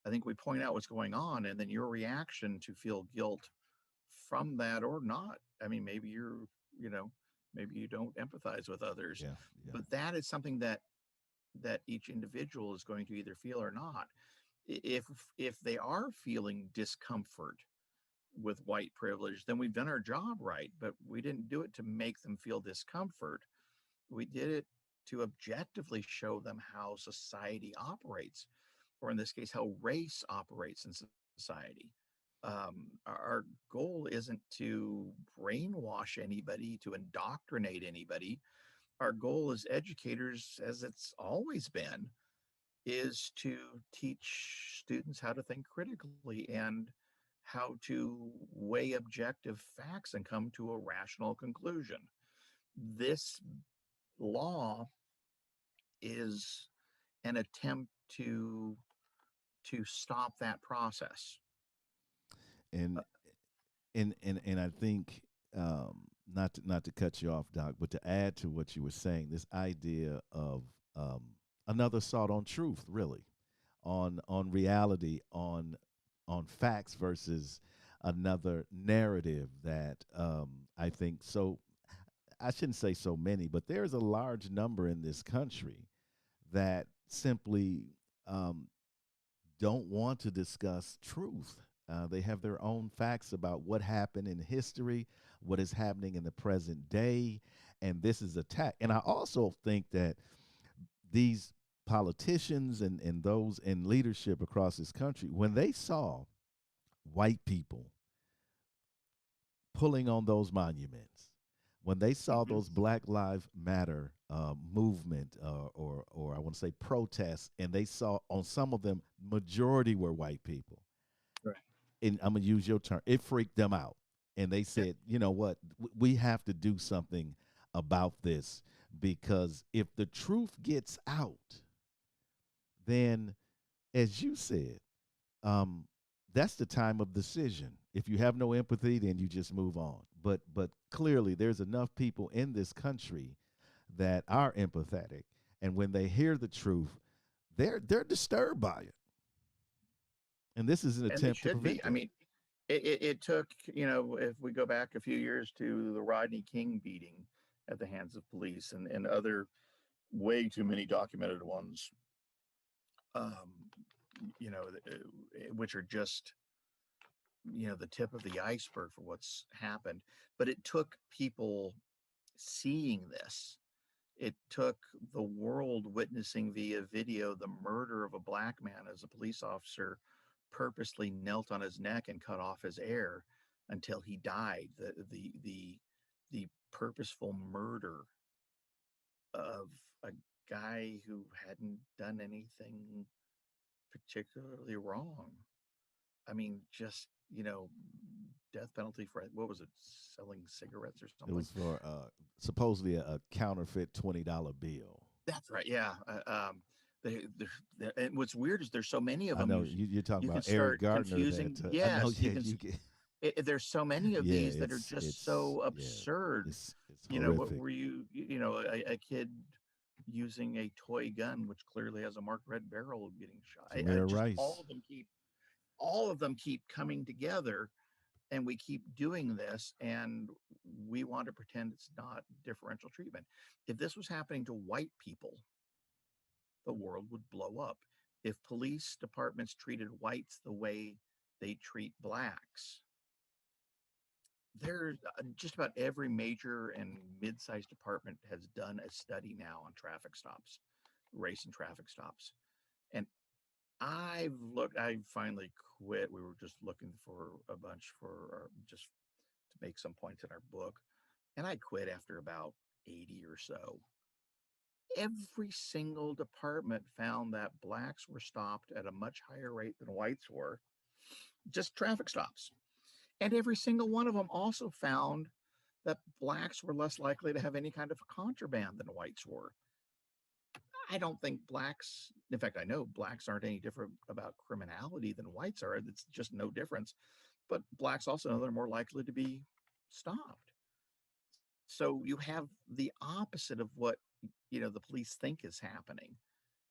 [SPEAKER 3] I think we point out what's going on, and then your reaction to feel guilt from that or not. I mean, maybe you know, maybe you don't empathize with others,
[SPEAKER 1] Yeah, yeah.
[SPEAKER 3] but that is something that each individual is going to either feel or not. If if they are feeling discomfort with white privilege, then we've done our job right. But we didn't do it to make them feel discomfort. We did it to objectively show them how society operates, or in this case, how race operates in society. Our goal isn't to brainwash anybody, to indoctrinate anybody. Our goal as educators, as it's always been, is to teach students how to think critically and how to weigh objective facts and come to a rational conclusion. This law is an attempt to stop that process.
[SPEAKER 1] And
[SPEAKER 3] Uh,
[SPEAKER 1] and I think not to cut you off, Doc, but to add to what you were saying, this idea of um, another assault on truth, really, on reality, on facts versus another narrative that I think so. I shouldn't say so many, but there's a large number in this country that simply um, don't want to discuss truth. They have their own facts about what happened in history, what is happening in the present day, and this is attack. And I also think that these politicians and those in leadership across this country, when they saw white people pulling on those monuments, when they saw
[SPEAKER 3] mhm,
[SPEAKER 1] those Black Lives Matter movement or I want to say protests, and they saw on some of them majority were white people,
[SPEAKER 3] right.
[SPEAKER 1] and I'm gonna use your term, it freaked them out, and they
[SPEAKER 3] Yeah.
[SPEAKER 1] said, you know what, we have to do something about this because if the truth gets out, then as you said, um, that's the time of decision. If you have no empathy, then you just move on. But clearly, there's enough people in this country that are empathetic, and when they hear the truth, they're disturbed by it. And this is an
[SPEAKER 3] And they
[SPEAKER 1] attempt to
[SPEAKER 3] should be.
[SPEAKER 1] prevent
[SPEAKER 3] I
[SPEAKER 1] that.
[SPEAKER 3] mean, it took, if we go back a few years to the Rodney King beating at the hands of police and other way too many documented ones, um, which are just, the tip of the iceberg for what's happened. But it took people seeing this. It took the world witnessing via video the murder of a black man as a police officer purposely knelt on his neck and cut off his air until he died. The purposeful murder of a guy who hadn't done anything particularly wrong. I mean, just, death penalty for, what was it, selling cigarettes or
[SPEAKER 1] It
[SPEAKER 3] something?
[SPEAKER 1] was for supposedly a counterfeit $20 bill.
[SPEAKER 3] That's right. Yeah. And what's weird is there's so many of
[SPEAKER 1] I
[SPEAKER 3] them.
[SPEAKER 1] know you're talking
[SPEAKER 3] You can
[SPEAKER 1] about Eric
[SPEAKER 3] start
[SPEAKER 1] Gardner.
[SPEAKER 3] confusing.
[SPEAKER 1] That I know.
[SPEAKER 3] Yes, you
[SPEAKER 1] Yeah,
[SPEAKER 3] can.
[SPEAKER 1] you get.
[SPEAKER 3] There's so many of
[SPEAKER 1] Yeah,
[SPEAKER 3] these that are just
[SPEAKER 1] it's
[SPEAKER 3] so
[SPEAKER 1] yeah,
[SPEAKER 3] absurd.
[SPEAKER 1] it's
[SPEAKER 3] What
[SPEAKER 1] horrific.
[SPEAKER 3] were a kid using a toy gun, which clearly has a marked red barrel, getting shot. I
[SPEAKER 1] Tamir
[SPEAKER 3] just
[SPEAKER 1] Rice.
[SPEAKER 3] all of them keep coming together, and we keep doing this, and we want to pretend it's not differential treatment. If this was happening to white people, the world would blow up. If police departments treated whites the way they treat blacks, there's just about every major and mid-sized department has done a study now on traffic stops, race and traffic stops. And I finally quit. We were just looking for a bunch for just to make some points in our book. And I quit after about 80 or so. Every single department found that blacks were stopped at a much higher rate than whites were, just traffic stops. And every single one of them also found that blacks were less likely to have any kind of contraband than whites were. I don't think blacks, in fact, I know blacks aren't any different about criminality than whites are. It's just no difference. But blacks also know they're more likely to be stopped. So you have the opposite of what the police think is happening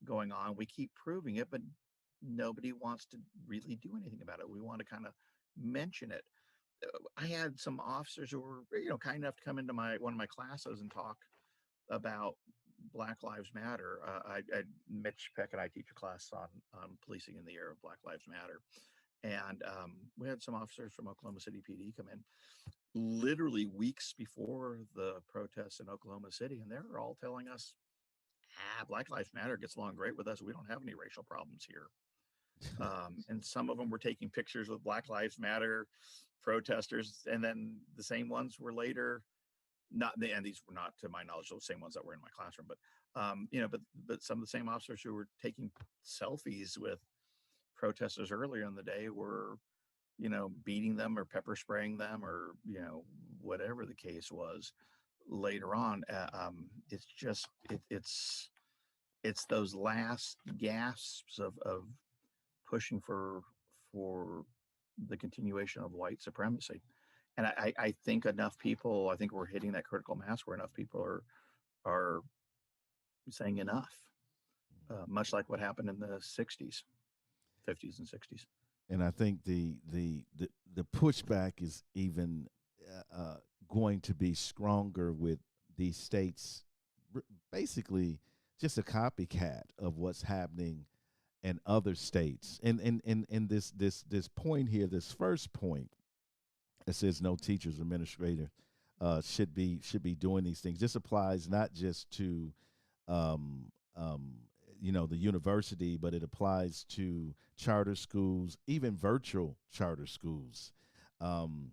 [SPEAKER 3] going on. We keep proving it, but nobody wants to really do anything about it. We want to kind of mention it. I had some officers who were, kind enough to come into my one of my classes and talk about Black Lives Matter. Mitch Peck and I teach a class on policing in the era of Black Lives Matter, and we had some officers from Oklahoma City PD come in literally weeks before the protests in Oklahoma City, and they were all telling us, Black Lives Matter gets along great with us. We don't have any racial problems here. And some of them were taking pictures with Black Lives Matter protesters, and then the same ones were later not. And these were not, to my knowledge, the same ones that were in my classroom, but but some of the same officers who were taking selfies with protesters earlier in the day were, beating them or pepper spraying them or whatever the case was later on. It's just it's those last gasps of pushing for the continuation of white supremacy. And I think enough people, I think we're hitting that critical mass where enough people are saying enough, much like what happened in the 60s, 50s, and 60s.
[SPEAKER 1] And I think the pushback is even going to be stronger with these states, basically just a copycat of what's happening in other states. And this point here, this first point, it says no teachers or administrator should be doing these things. This applies not just to um, um, the university, but it applies to charter schools, even virtual charter schools. Um,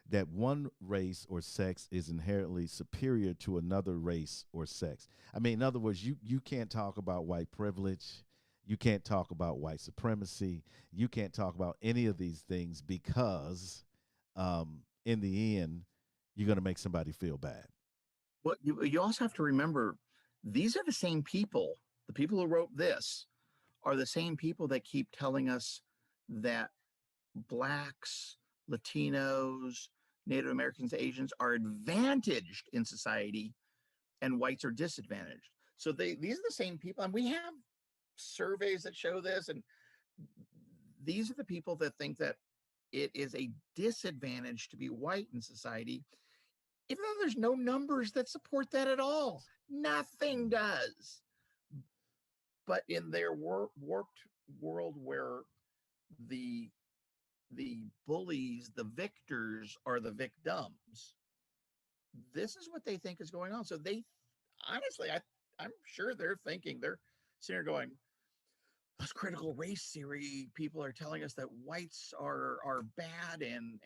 [SPEAKER 1] that one race or sex is inherently superior to another race or sex. I mean, in other words, you can't talk about white privilege. You can't talk about white supremacy. You can't talk about any of these things because, in the end, you're going to make somebody feel bad.
[SPEAKER 3] But you also have to remember, these are the same people, the people who wrote this are the same people that keep telling us that blacks, Latinos, Native Americans, Asians are advantaged in society and whites are disadvantaged. So these are the same people, and we have surveys that show this, and these are the people that think that it is a disadvantage to be white in society, even though there's no numbers that support that at all. Nothing does. But in their warped world where the the bullies, the victors, are the victims, this is what they think is going on. So they honestly, I'm sure they're thinking, they're sitting here going, those critical race theory people are telling us that whites are bad and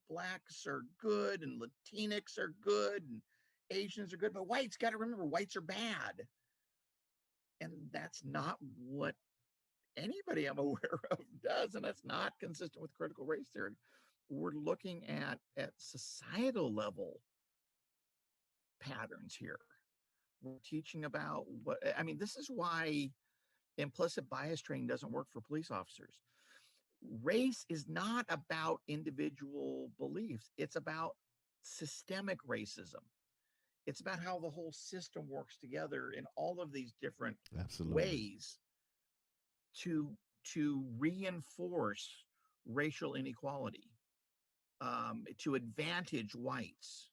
[SPEAKER 3] blacks are good and Latinx are good and Asians are good, but whites, got to remember, whites are bad. And that's not what anybody I'm aware of does, and that's not consistent with critical race theory. We're looking at societal level patterns here. We're teaching about what, I mean, this is why implicit bias training doesn't work for police officers. Race is not about individual beliefs, it's about systemic racism. It's about how the whole system works together in all of these different
[SPEAKER 1] Absolutely.
[SPEAKER 3] ways to to reinforce racial inequality, to advantage whites.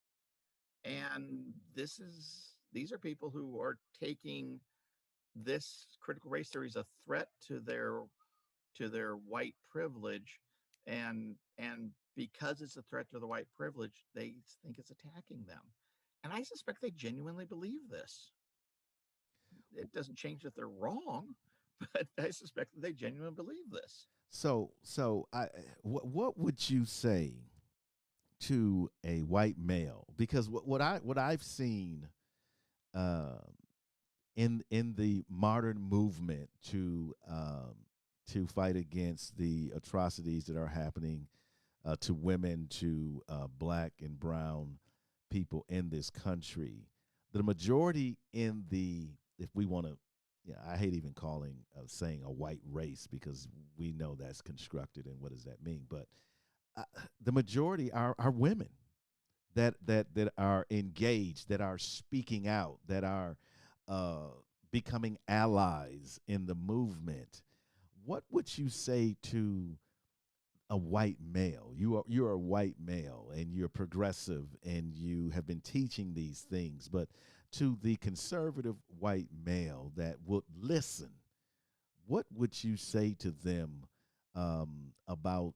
[SPEAKER 3] And these are people who are taking this critical race theory as a threat to their white privilege, and because it's a threat to the white privilege, they think it's attacking them. And I suspect they genuinely believe this. It doesn't change that they're wrong, but I suspect that they genuinely believe this.
[SPEAKER 1] What would you say to a white male? Because what I've seen uh, in the modern movement to fight against the atrocities that are happening to women, to black and brown people in this country, the majority in the, if we want to, yeah, I hate even calling saying a white race because we know that's constructed and what does that mean, but uh, the majority are women that are engaged, that are speaking out, that are uh, becoming allies in the movement. What would you say to a white male? You're a white male and you're progressive and you have been teaching these things, but to the conservative white male that would listen, what would you say to them about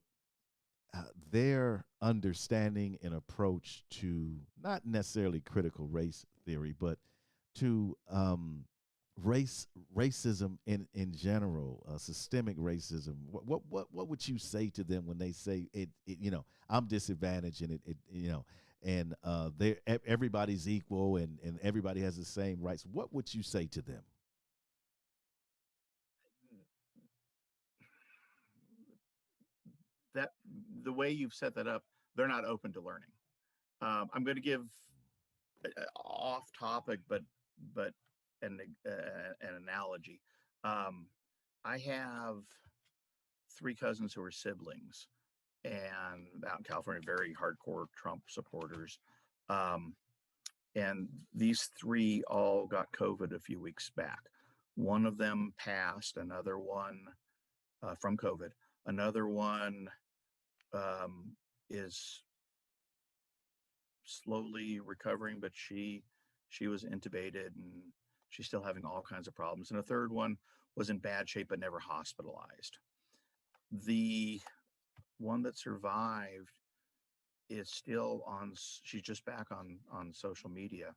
[SPEAKER 1] their understanding and approach to not necessarily critical race theory, but to racism in general, systemic racism? What would you say to them when they say it you know, I'm disadvantaged and and they everybody's equal and everybody has the same rights? What would you say to them?
[SPEAKER 3] That the way you've set that up, they're not open to learning. I'm going to give off topic, but an analogy. Um, I have three cousins who are siblings, and out in California, very hardcore Trump supporters. Um, and these three all got COVID a few weeks back. One of them passed, another one from COVID, another one is slowly recovering, but she was intubated and she's still having all kinds of problems. And a third one was in bad shape but never hospitalized. The one that survived is still on. She's just back on social media,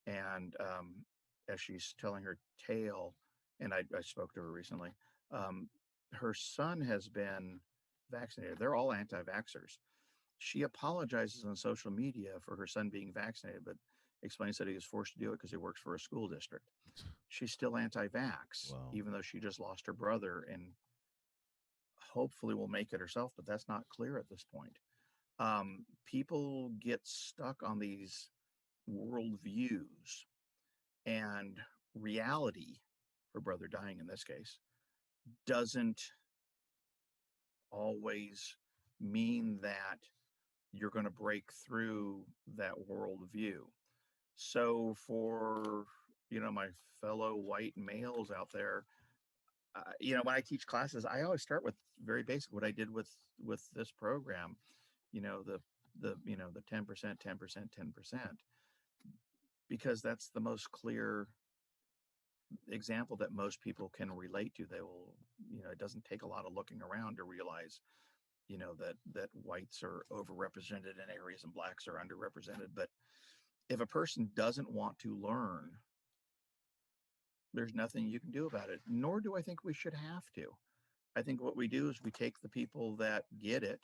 [SPEAKER 3] and as she's telling her tale, and I spoke to her recently. Um, Her son has been vaccinated. They're all anti-vaxxers. She apologizes on social media for her son being vaccinated, but explains that he was forced to do it because he works for a school district. She's still anti-vax,
[SPEAKER 1] Well,
[SPEAKER 3] even though she just lost her brother and hopefully will make it herself, but that's not clear at this point. People get stuck on these worldviews and reality, her brother dying in this case. doesn't always mean that you're going to break through that worldview. So for my fellow white males out there, when I teach classes, I always start with very basic. What I did with this program, the 10%, 10%, 10%, because that's the most clear example that most people can relate to. They will, it doesn't take a lot of looking around to realize, that whites are overrepresented in areas and blacks are underrepresented. But if a person doesn't want to learn, there's nothing you can do about it. Nor do I think we should have to. I think what we do is we take the people that get it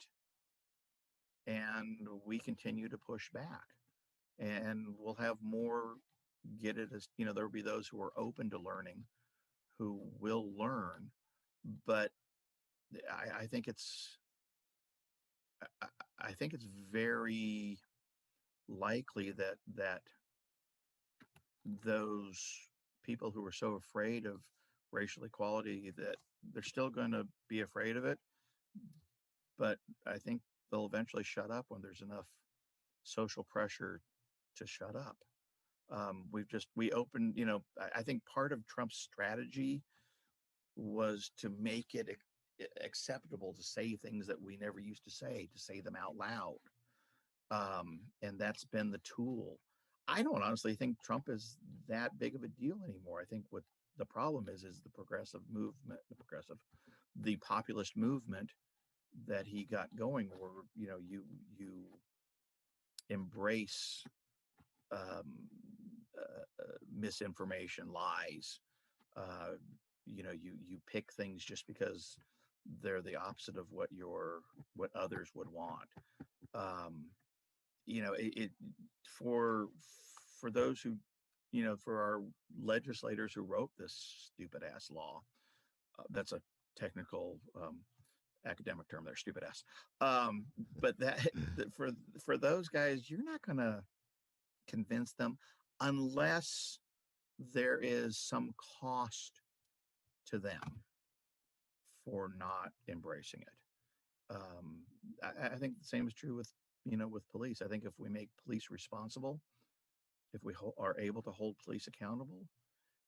[SPEAKER 3] and we continue to push back. And we'll have more get it as, there'll be those who are open to learning who will learn. But I think I, I think it's very likely that those people who are so afraid of racial equality that they're still going to be afraid of it, but I think they'll eventually shut up when there's enough social pressure to shut up. We opened, I think part of Trump's strategy was to make it acceptable to say things that we never used to say them out loud. And that's been the tool. I don't honestly think Trump is that big of a deal anymore. I think what the problem is the progressive movement, the populist movement that he got going, where you embrace misinformation, lies. Uh, you pick things just because they're the opposite of what others would want. Um, it for those who, for our legislators who wrote this stupid ass law. That's a technical academic term there, stupid ass. But for those guys, you're not going to convince them unless there is some cost to them for not embracing it. I think the same is true with with police. I think if we make police responsible, if we are able to hold police accountable,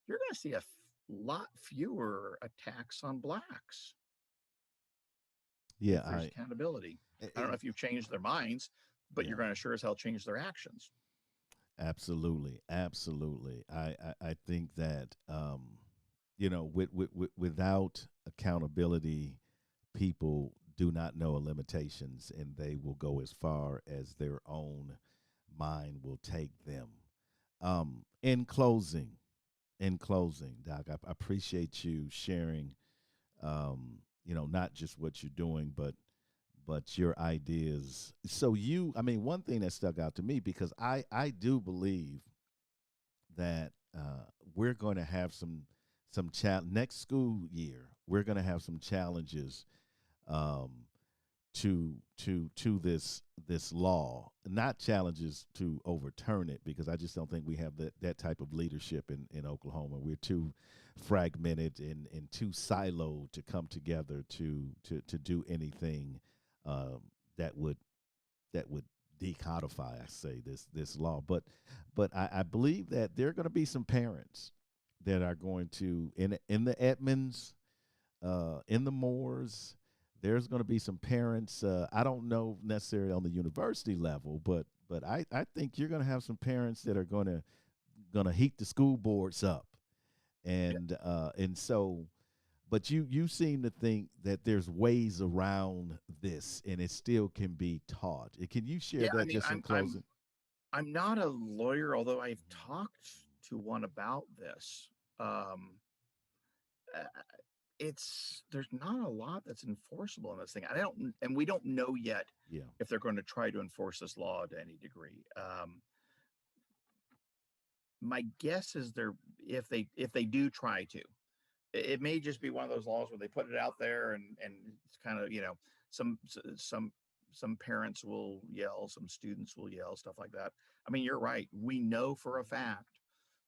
[SPEAKER 3] you're going to see a lot fewer attacks on blacks
[SPEAKER 1] Yeah,
[SPEAKER 3] if there's accountability. I don't know
[SPEAKER 1] I
[SPEAKER 3] if you've changed their minds, but you're
[SPEAKER 1] yeah.
[SPEAKER 3] going to sure as hell change their actions.
[SPEAKER 1] Absolutely, absolutely. I think that without accountability, people do not know limitations, and they will go as far as their own mind will take them. In closing, Doc, I appreciate you sharing. Not just what you're doing, but your ideas. So I mean, one thing that stuck out to me because I do believe that we're going to have some next school year. We're going to have some challenges um, to this law. Not challenges to overturn it because I just don't think we have that type of leadership in Oklahoma. We're too fragmented and too siloed to come together to do anything um, that would that would decodify, I say, this law. But I believe that there are going to be some parents that are going to in the Edmonds, in the Moores. There's going to be some parents. I don't know necessarily on the university level, but I think you're going to have some parents that are going to heat the school boards up,
[SPEAKER 3] Yeah,
[SPEAKER 1] and so but you seem to think that there's ways around this and it still can be taught. Can you share
[SPEAKER 3] yeah. I
[SPEAKER 1] that
[SPEAKER 3] mean,
[SPEAKER 1] just in closing?
[SPEAKER 3] I'm not a lawyer, although I've talked to one about this. Um, uh, it's there's not a lot that's enforceable in this thing. And we don't know yet
[SPEAKER 1] Yeah.
[SPEAKER 3] if they're going to try to enforce this law to any degree. My guess is they're if they do try to, it may just be one of those laws where they put it out there and it's kind of some some some parents will yell, some students will yell, stuff like that. I mean, you're right. We know for a fact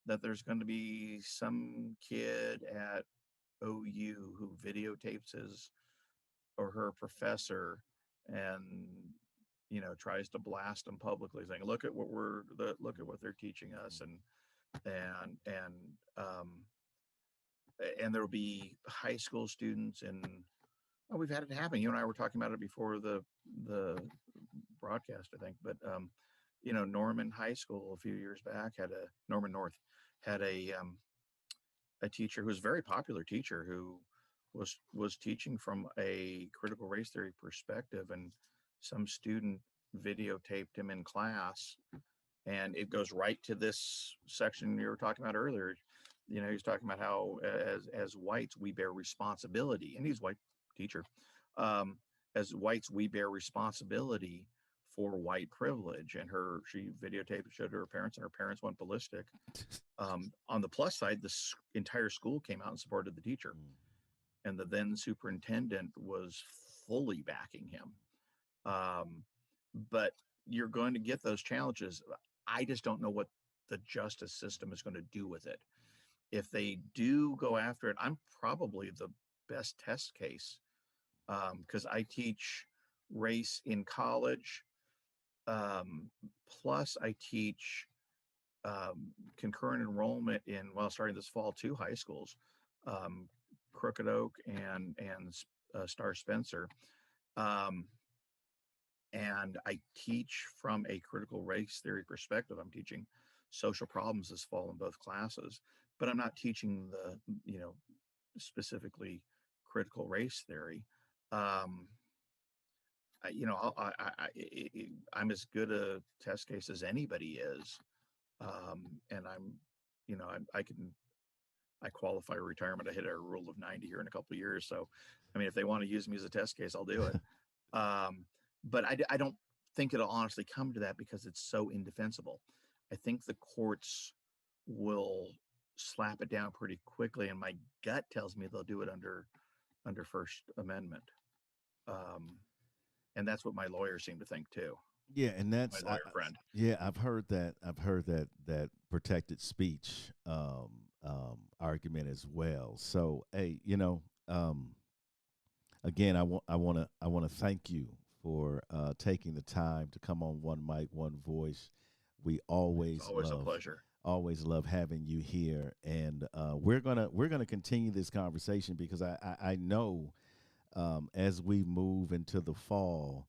[SPEAKER 3] that there's going to be some kid at OU who videotapes his or her professor and tries to blast them publicly, saying, look at what they're teaching us, and um, and there will be high school students, and we've had it happen. You and I were talking about it before the broadcast, I think, but Norman High School a few years back had a Norman North had a teacher who was a very popular teacher who was teaching from a critical race theory perspective, and some student videotaped him in class, and it goes right to this section you were talking about earlier. He's talking about how as whites we bear responsibility, and he's a white teacher. Um, as whites we bear responsibility for white privilege, and she videotaped, showed to her parents, and her parents went ballistic. On the plus side, this entire school came out and supported the teacher, and the then superintendent was fully backing him. But you're going to get those challenges. I just don't know what the justice system is going to do with it. If they do go after it, I'm probably the best test case, because I teach race in college. Plus, I teach concurrent enrollment in, well, starting this fall, 2 high schools, um, Crooked Oak and Star Spencer. Um, and I teach from a critical race theory perspective. I'm teaching social problems this fall in both classes, but I'm not teaching specifically critical race theory. Um, I'm as good a test case as anybody is, and I qualify retirement. I hit a rule of 90 here in a couple of years, so I mean, if they want to use me as a test case, I'll do it. But I don't think it'll honestly come to that because it's so indefensible. I think the courts will slap it down pretty quickly, and my gut tells me they'll do it under First Amendment, and that's what my lawyers seem to think too.
[SPEAKER 1] Yeah, and
[SPEAKER 3] My
[SPEAKER 1] that's
[SPEAKER 3] lawyer friend.
[SPEAKER 1] yeah, I've heard that. I've heard that protected speech argument as well. So, hey, again, I want to thank you for taking the time to come on One Mic, One Voice. We
[SPEAKER 3] It's always a pleasure.
[SPEAKER 1] always love having you here, and we're gonna continue this conversation because I know as we move into the fall,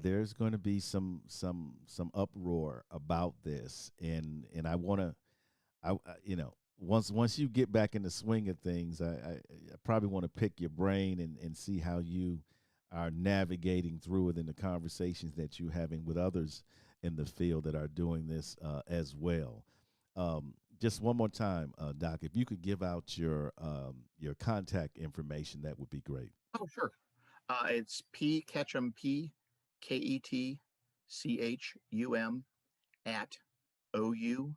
[SPEAKER 1] there's going to be some uproar about this, and I want to, once you get back in the swing of things, I probably want to pick your brain and see how you are navigating through it in the conversations that you're having with others in the field that are doing this as well. Just one more time, Doc, if you could give out your contact information, that would be great.
[SPEAKER 3] Oh, sure. It's P Ketchum, Ketchum at ou.edu.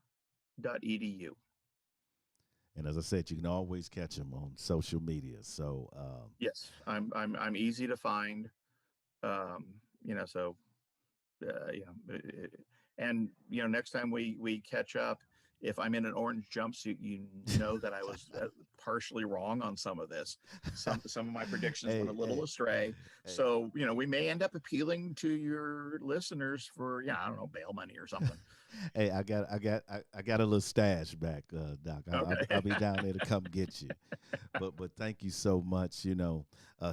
[SPEAKER 1] And as I said, you can always catch them on social media. So,
[SPEAKER 3] Yes, I'm easy to find. Um, so and next time we catch up, if I'm in an orange jumpsuit, that I was partially wrong on some of this. Some of my predictions went a little astray.
[SPEAKER 1] hey.
[SPEAKER 3] So we may end up appealing to your listeners for I don't know, bail money or something.
[SPEAKER 1] Hey, I got a little stash back, Doc.
[SPEAKER 3] Okay.
[SPEAKER 1] I'll be down there to come get you. But thank you so much.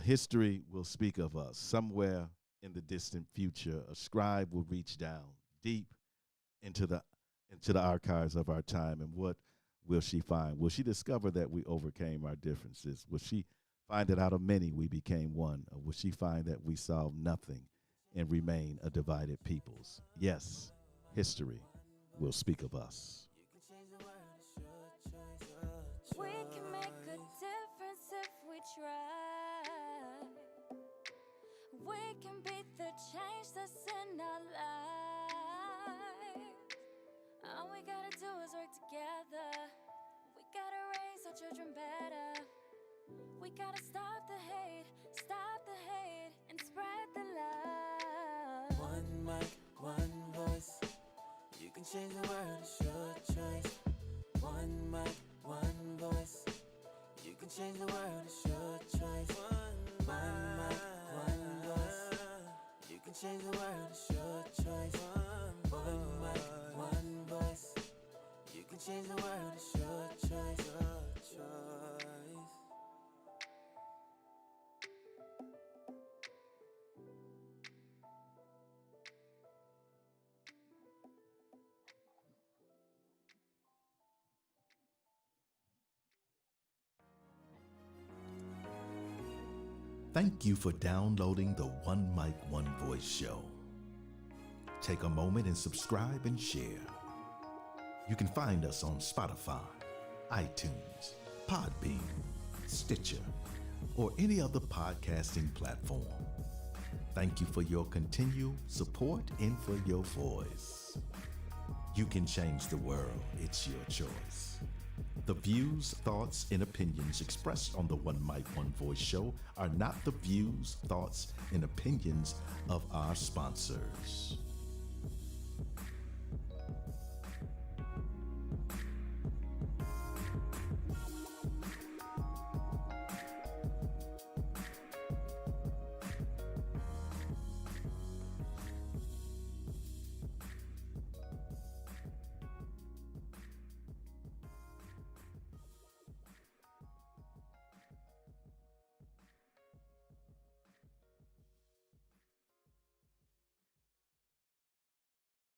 [SPEAKER 1] History will speak of us somewhere in the distant future. A scribe will reach down deep into the archives of our time, and what will she find? Will she discover that we overcame our differences? Will she find that out of many we became one? Or will she find that we solved nothing and remain a divided peoples? Yes, history will speak of us.
[SPEAKER 2] We can make a difference if we try. We can be the change that's in our lives. All we gotta do is work together. We gotta raise our children better. We gotta stop the hate, and spread the love. One mic, one voice. You can change the world, it's your choice. One mic, one voice. You can can change the world, it's your choice. One mic, one voice. You can change the world, it's your choice. One mic, one voice. You can change the world, it's your choice.
[SPEAKER 1] Thank you for downloading the One Mic, One Voice show. Take a moment and subscribe and share. You can find us on Spotify, iTunes, Podbean, Stitcher, or any other podcasting platform. Thank you for your continued support and for your voice. You can change the world. It's your choice. The views, thoughts, and opinions expressed on the One Mic, One Voice show are not the views, thoughts, and opinions of our sponsors.